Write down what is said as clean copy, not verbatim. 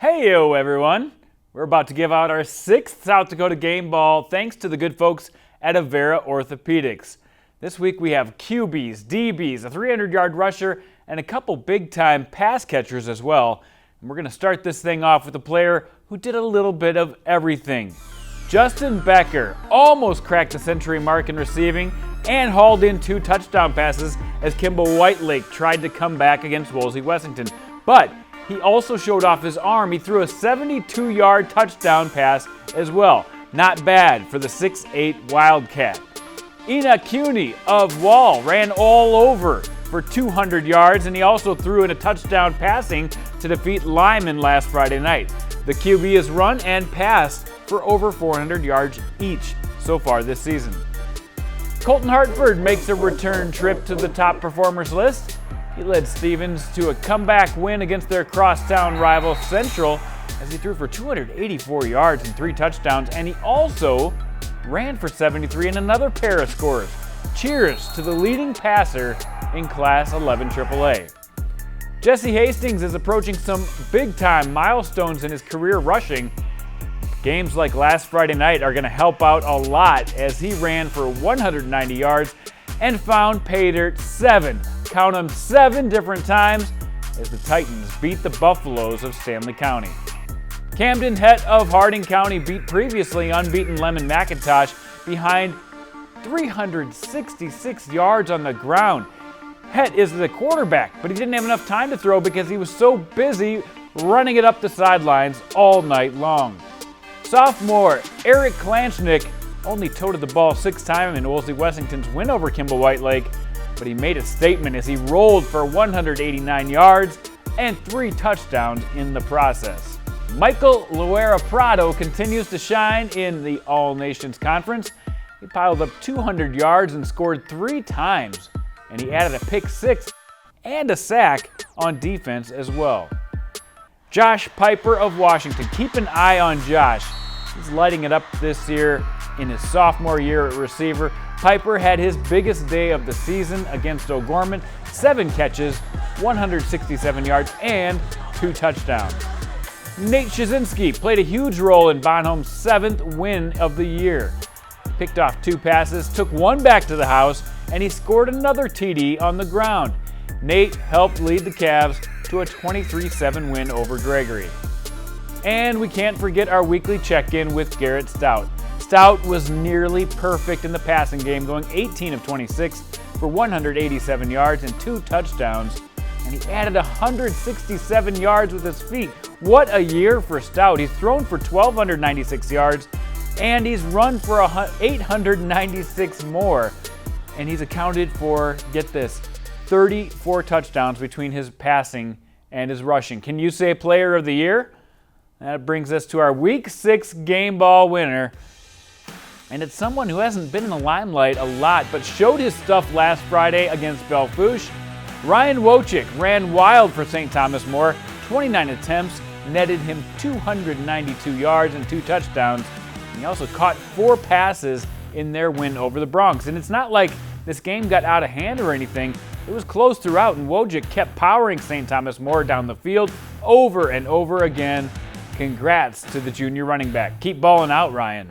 Heyo everyone! We're about to give out our 6th South Dakota game ball thanks to the good folks at Avera Orthopedics. This week we have QBs, DBs, a 300-yard rusher, and a couple big-time pass catchers as well. And we're going to start this thing off with a player who did a little bit of everything. Justin Becker almost cracked the century mark in receiving and hauled in 2 touchdown passes as Kimball Whitelake tried to come back against Wolsey Wessington. But he also showed off his arm. He threw a 72-yard touchdown pass as well. Not bad for the 6'8 Wildcat. Enoch Cuny of Wall ran all over for 200 yards, and he also threw in a touchdown passing to defeat Lyman last Friday night. The QB has run and passed for over 400 yards each so far this season. Colton Hartford makes a return trip to the top performers list. He led Stevens to a comeback win against their crosstown rival Central as he threw for 284 yards and 3 touchdowns, and he also ran for 73 in another pair of scores. Cheers to the leading passer in Class 11 AAA. Jesse Hastings is approaching some big-time milestones in his career rushing. Games like last Friday night are going to help out a lot as he ran for 190 yards and found pay dirt 7 different times as the Titans beat the Buffaloes of Stanley County. Camden Het of Harding County beat previously unbeaten Lemon McIntosh behind 366 yards on the ground. Het is the quarterback, but he didn't have enough time to throw because he was so busy running it up the sidelines all night long. Sophomore Eric Klanchnick only toted the ball 6 times in Wolsey Wessington's win over Kimball Whitelake, but he made a statement as he rolled for 189 yards and 3 touchdowns in the process. Michael Loera-Prado continues to shine in the All-Nations Conference. He piled up 200 yards and scored 3 times, and he added a pick 6 and a sack on defense as well. Josh Piper of Washington. Keep an eye on Josh. He's lighting it up this year in his sophomore year at receiver. Piper had his biggest day of the season against O'Gorman. 7 catches, 167 yards, and 2 touchdowns. Nate Shazinski played a huge role in Bonhome's 7th win of the year. Picked off 2 passes, took 1 back to the house, and he scored another TD on the ground. Nate helped lead the Cavs to a 23-7 win over Gregory. And we can't forget our weekly check-in with Garrett Stout. Stout was nearly perfect in the passing game, going 18 of 26 for 187 yards and 2 touchdowns, and he added 167 yards with his feet. What a year for Stout. He's thrown for 1,296 yards, and he's run for 896 more, and he's accounted for, get this, 34 touchdowns between his passing and his rushing. Can you say Player of the Year? That brings us to our Week 6 game ball winner. And it's someone who hasn't been in the limelight a lot, but showed his stuff last Friday against Bellefouche. Ryan Wojcik ran wild for St. Thomas More. 29 attempts, netted him 292 yards and 2 touchdowns. And he also caught 4 passes in their win over the Bronx. And it's not like this game got out of hand or anything. It was close throughout, and Wojcik kept powering St. Thomas More down the field over and over again. Congrats to the junior running back. Keep balling out, Ryan.